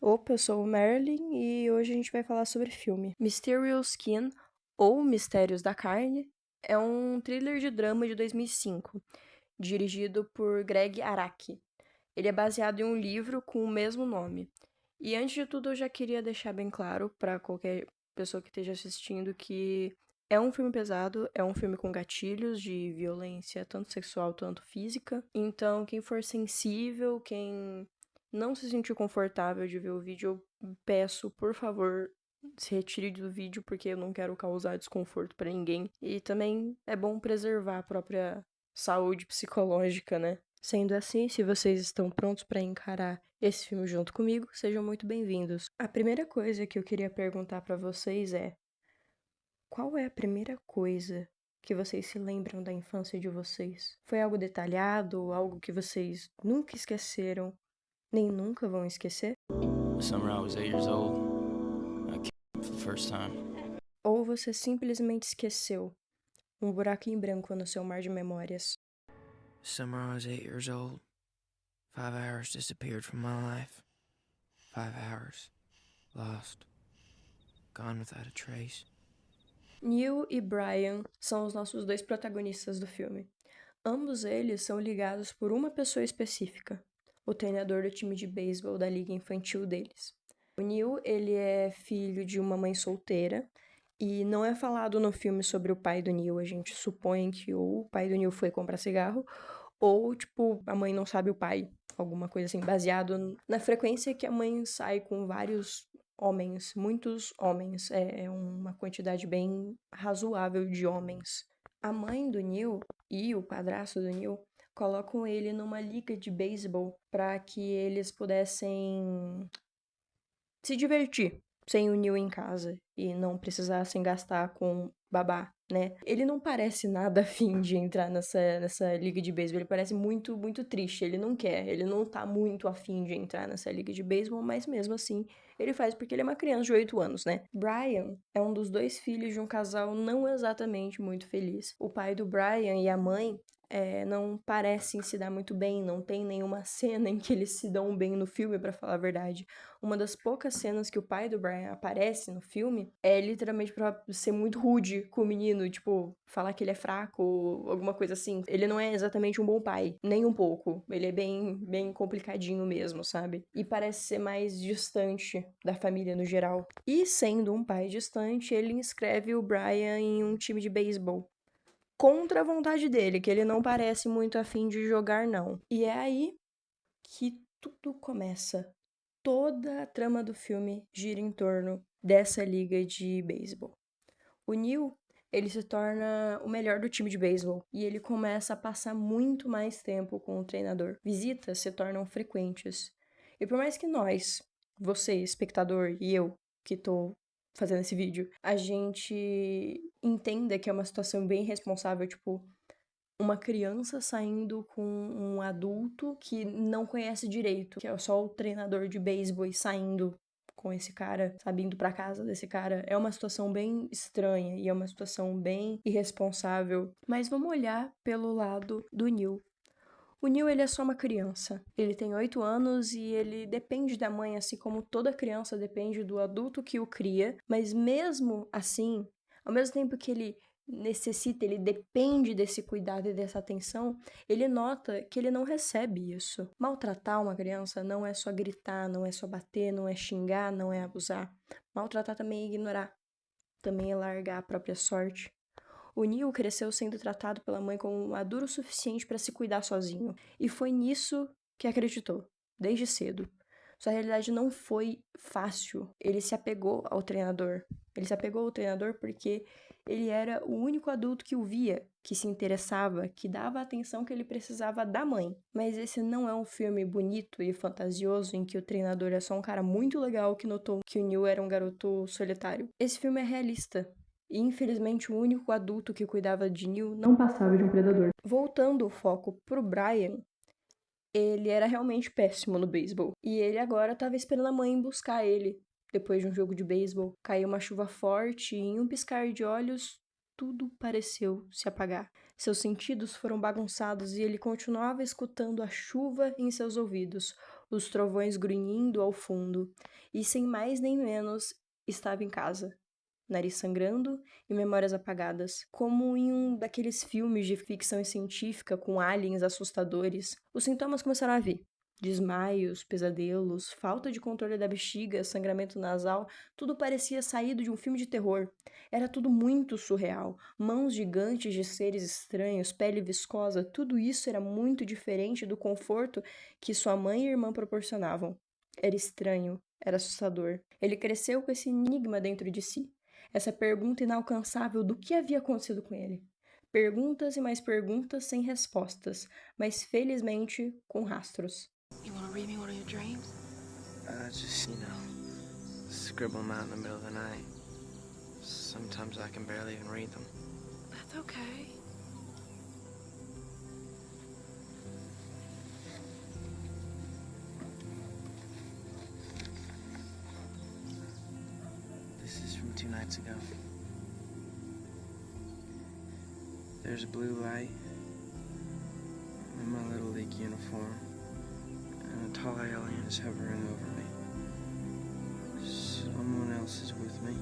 Opa, eu sou o Merlin e hoje a gente vai falar sobre filme. Mysterious Skin, ou Mistérios da Carne, é um thriller de drama de 2005, dirigido por Greg Araki. Ele é baseado em um livro com o mesmo nome. E antes de tudo, eu já queria deixar bem claro para qualquer pessoa que esteja assistindo que é um filme pesado, é um filme com gatilhos de violência, tanto sexual quanto física. Então, quem for sensível, quem não se sentir confortável de ver o vídeo, eu peço, por favor, se retire do vídeo, porque eu não quero causar desconforto para ninguém. E também é bom preservar a própria saúde psicológica, né? Sendo assim, se vocês estão prontos para encarar esse filme junto comigo, sejam muito bem-vindos. A primeira coisa que eu queria perguntar para vocês é: qual é a primeira coisa que vocês se lembram da infância de vocês? Foi algo detalhado, algo que vocês nunca esqueceram, nem nunca vão esquecer? The summer I was 8 years old, I came for the first time. Ou você simplesmente esqueceu, um buraco em branco no seu mar de memórias? The summer I was 8 years old, 5 hours disappeared from my life. 5 hours lost, gone without a trace. Neil e Brian são os nossos dois protagonistas do filme. Ambos eles são ligados por uma pessoa específica, o treinador do time de beisebol da liga infantil deles. O Neil, ele é filho de uma mãe solteira e não é falado no filme sobre o pai do Neil. A gente supõe que ou o pai do Neil foi comprar cigarro ou, tipo, a mãe não sabe o pai. Alguma coisa assim, baseado na frequência que a mãe sai com vários homens, muitos homens. É uma quantidade bem razoável de homens. A mãe do Neil e o padrasto do Neil colocam ele numa liga de beisebol para que eles pudessem se divertir sem o Neil em casa e não precisassem gastar com babá, né? Ele não parece nada afim de entrar nessa liga de beisebol, ele parece muito, muito triste, ele não quer, ele não tá muito afim de entrar nessa liga de beisebol, mas mesmo assim, ele faz porque ele é uma criança de 8 anos, né? Brian é um dos dois filhos de um casal não exatamente muito feliz. O pai do Brian e a mãe não parecem se dar muito bem, não tem nenhuma cena em que eles se dão bem no filme, pra falar a verdade. Uma das poucas cenas que o pai do Brian aparece no filme é literalmente pra ser muito rude com o menino, tipo, falar que ele é fraco ou alguma coisa assim. Ele não é exatamente um bom pai, nem um pouco. Ele é bem, bem complicadinho mesmo, sabe? E parece ser mais distante da família no geral. E sendo um pai distante, ele inscreve o Brian em um time de beisebol contra a vontade dele, que ele não parece muito afim de jogar, não. E é aí que tudo começa. Toda a trama do filme gira em torno dessa liga de beisebol. O Neil, ele se torna o melhor do time de beisebol e ele começa a passar muito mais tempo com o treinador. Visitas se tornam frequentes. E por mais que nós, você, espectador, e eu, que tô fazendo esse vídeo, a gente entenda que é uma situação bem responsável, tipo, uma criança saindo com um adulto que não conhece direito, que é só o treinador de beisebol e saindo com esse cara, sabe, indo pra casa desse cara. É uma situação bem estranha e é uma situação bem irresponsável. Mas vamos olhar pelo lado do Neil. O Neil, ele é só uma criança. Ele tem 8 anos e ele depende da mãe, assim como toda criança depende do adulto que o cria. Mas mesmo assim, ao mesmo tempo que ele necessita, ele depende desse cuidado e dessa atenção, ele nota que ele não recebe isso. Maltratar uma criança não é só gritar, não é só bater, não é xingar, não é abusar. Maltratar também é ignorar, também é largar a própria sorte. O Neil cresceu sendo tratado pela mãe como maduro o suficiente para se cuidar sozinho, e foi nisso que acreditou, desde cedo. Sua realidade não foi fácil. Ele se apegou ao treinador. Ele se apegou ao treinador porque ele era o único adulto que o via, que se interessava, que dava a atenção que ele precisava da mãe. Mas esse não é um filme bonito e fantasioso em que o treinador é só um cara muito legal que notou que o Neil era um garoto solitário. Esse filme é realista. E infelizmente o único adulto que cuidava de Neil não passava de um predador. Voltando o foco pro Brian, ele era realmente péssimo no beisebol. E ele agora estava esperando a mãe buscar ele. Depois de um jogo de beisebol, caiu uma chuva forte e em um piscar de olhos, tudo pareceu se apagar. Seus sentidos foram bagunçados e ele continuava escutando a chuva em seus ouvidos, os trovões grunhindo ao fundo, e sem mais nem menos estava em casa. Nariz sangrando e memórias apagadas. Como em um daqueles filmes de ficção científica com aliens assustadores, os sintomas começaram a vir. Desmaios, pesadelos, falta de controle da bexiga, sangramento nasal, tudo parecia saído de um filme de terror. Era tudo muito surreal. Mãos gigantes de seres estranhos, pele viscosa, tudo isso era muito diferente do conforto que sua mãe e irmã proporcionavam. Era estranho, era assustador. Ele cresceu com esse enigma dentro de si. Essa pergunta inalcançável do que havia acontecido com ele. Perguntas e mais perguntas sem respostas, mas felizmente com rastros. You want to read me one of your dreams? Just, scribble them out in the middle of the night. Sometimes I can barely even read them. That's okay. This is from 2 nights ago. There's a blue light in my Little League uniform, and a tall alien is hovering over me. Someone else is with me.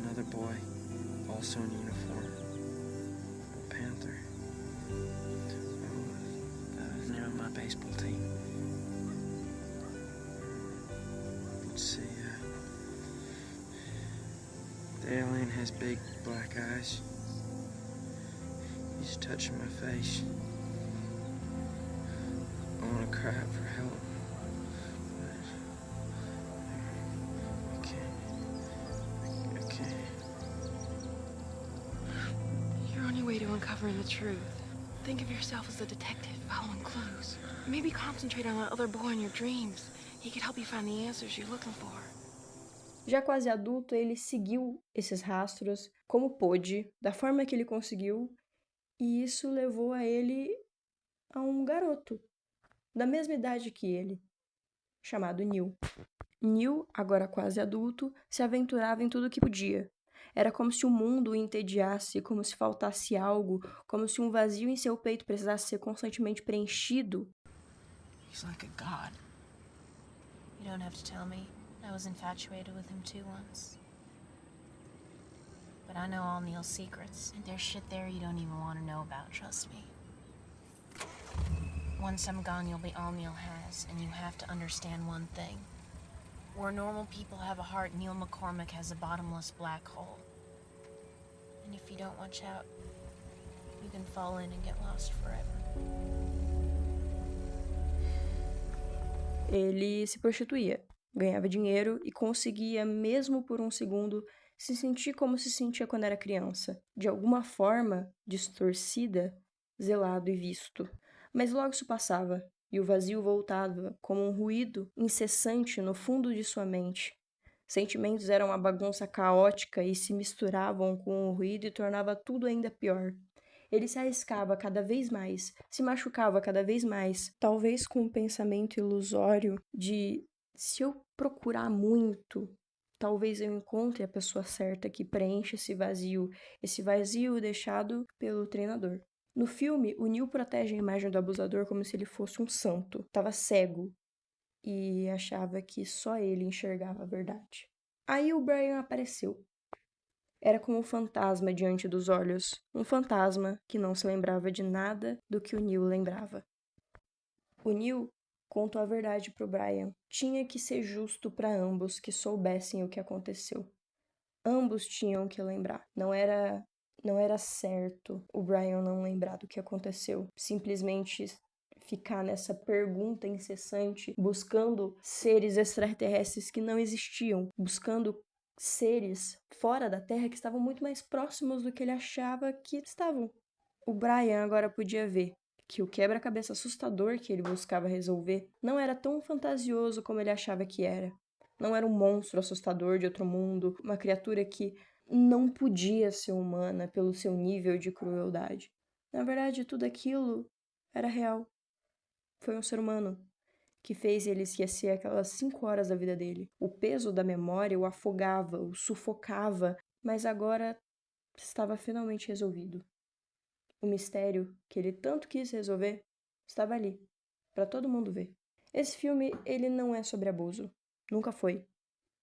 Another boy, also in uniform. A panther. Oh, that was the name of my baseball team. Let's see, the alien has big black eyes. He's touching my face. I want to cry out for help. I can't. You're on your way to uncovering the truth. Think of yourself as a detective following clues. Maybe concentrate on that other boy in your dreams. He could help you find the answers you're looking for. Já quase adulto, ele seguiu esses rastros como pôde, da forma que ele conseguiu, e isso levou a ele a um garoto, da mesma idade que ele, chamado Neil. Neil, agora quase adulto, se aventurava em tudo que podia. Era como se o mundo o entediasse, como se faltasse algo, como se um vazio em seu peito precisasse ser constantemente preenchido. He's like a god. You don't have to tell me. I was infatuated with him too once. But I know all Neil's secrets, and there's shit there you don't even want to know about, trust me. Once I'm gone, you'll be all Neil has, and you have to understand one thing. Where normal people have a heart, Neil McCormick has a bottomless black hole. And if you don't watch out, you can fall in and get lost forever. Ele se prostituía, ganhava dinheiro e conseguia, mesmo por um segundo, se sentir como se sentia quando era criança. De alguma forma, distorcida, zelado e visto. Mas logo isso passava, e o vazio voltava como um ruído incessante no fundo de sua mente. Sentimentos eram uma bagunça caótica e se misturavam com o ruído e tornava tudo ainda pior. Ele se arriscava cada vez mais, se machucava cada vez mais, talvez com um pensamento ilusório de se eu procurar muito, talvez eu encontre a pessoa certa que preenche esse vazio deixado pelo treinador. No filme, o Neil protege a imagem do abusador como se ele fosse um santo. Tava cego e achava que só ele enxergava a verdade. Aí o Brian apareceu. Era como um fantasma diante dos olhos, um fantasma que não se lembrava de nada do que o Neil lembrava. O Neil contou a verdade para o Brian. Tinha que ser justo para ambos que soubessem o que aconteceu. Ambos tinham que lembrar. Não era certo o Brian não lembrar do que aconteceu. Simplesmente ficar nessa pergunta incessante, buscando seres extraterrestres que não existiam, buscando seres fora da Terra que estavam muito mais próximos do que ele achava que estavam. O Brian agora podia ver que o quebra-cabeça assustador que ele buscava resolver não era tão fantasioso como ele achava que era. Não era um monstro assustador de outro mundo, uma criatura que não podia ser humana pelo seu nível de crueldade. Na verdade, tudo aquilo era real. Foi um ser humano que fez ele esquecer aquelas 5 horas da vida dele. O peso da memória o afogava, o sufocava, mas agora estava finalmente resolvido. O mistério que ele tanto quis resolver estava ali, para todo mundo ver. Esse filme, ele não é sobre abuso. Nunca foi.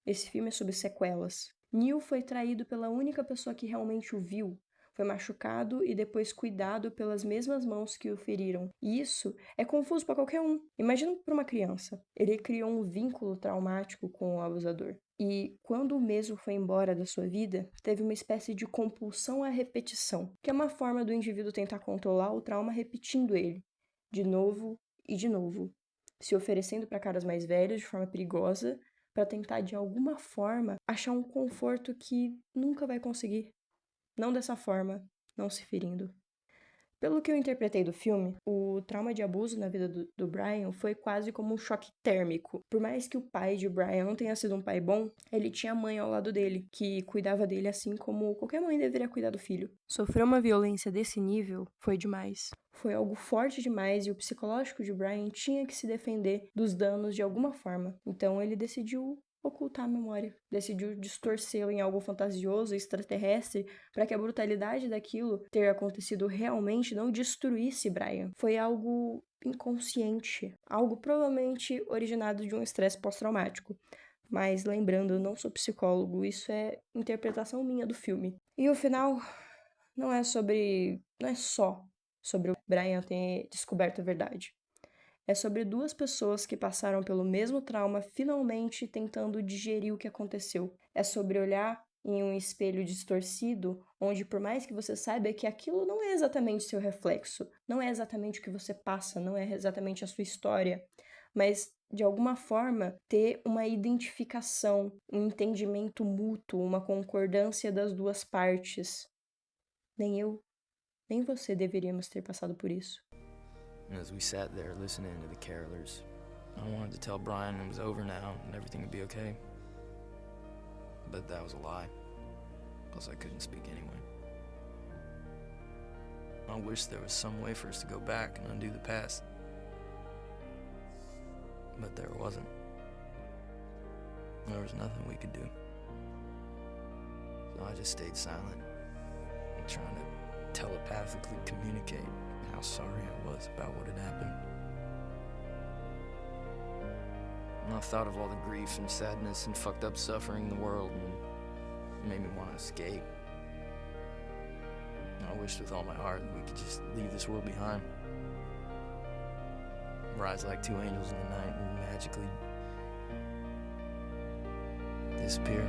Esse filme é sobre sequelas. Neil foi traído pela única pessoa que realmente o viu. Foi machucado e depois cuidado pelas mesmas mãos que o feriram. E isso é confuso para qualquer um. Imagina para uma criança. Ele criou um vínculo traumático com o abusador. E quando o mesmo foi embora da sua vida, teve uma espécie de compulsão à repetição, que é uma forma do indivíduo tentar controlar o trauma repetindo ele, de novo e de novo, se oferecendo para caras mais velhos de forma perigosa, para tentar de alguma forma achar um conforto que nunca vai conseguir. Não dessa forma, não se ferindo. Pelo que eu interpretei do filme, o trauma de abuso na vida do Brian foi quase como um choque térmico. Por mais que o pai de Brian não tenha sido um pai bom, ele tinha a mãe ao lado dele, que cuidava dele assim como qualquer mãe deveria cuidar do filho. Sofrer uma violência desse nível foi demais. Foi algo forte demais e o psicológico de Brian tinha que se defender dos danos de alguma forma. Então ele decidiu ocultar a memória, decidiu distorcê-la em algo fantasioso e extraterrestre para que a brutalidade daquilo ter acontecido realmente não destruísse Brian. Foi algo inconsciente, algo provavelmente originado de um estresse pós-traumático. Mas lembrando, eu não sou psicólogo, isso é interpretação minha do filme. E o final não é só sobre o Brian ter descoberto a verdade. É sobre duas pessoas que passaram pelo mesmo trauma finalmente tentando digerir o que aconteceu. É sobre olhar em um espelho distorcido, onde por mais que você saiba que aquilo não é exatamente seu reflexo, não é exatamente o que você passa, não é exatamente a sua história, mas de alguma forma ter uma identificação, um entendimento mútuo, uma concordância das duas partes. Nem eu, nem você deveríamos ter passado por isso. As we sat there listening to the carolers, I wanted to tell Brian it was over now and everything would be okay. But that was a lie. Plus, I couldn't speak anyway. I wish there was some way for us to go back and undo the past. But there wasn't. There was nothing we could do. So I just stayed silent and trying to telepathically communicate how sorry I was about what had happened. And I thought of all the grief and sadness and fucked up suffering in the world, and it made me want to escape. And I wished with all my heart that we could just leave this world behind. Rise like two angels in the night and magically disappear.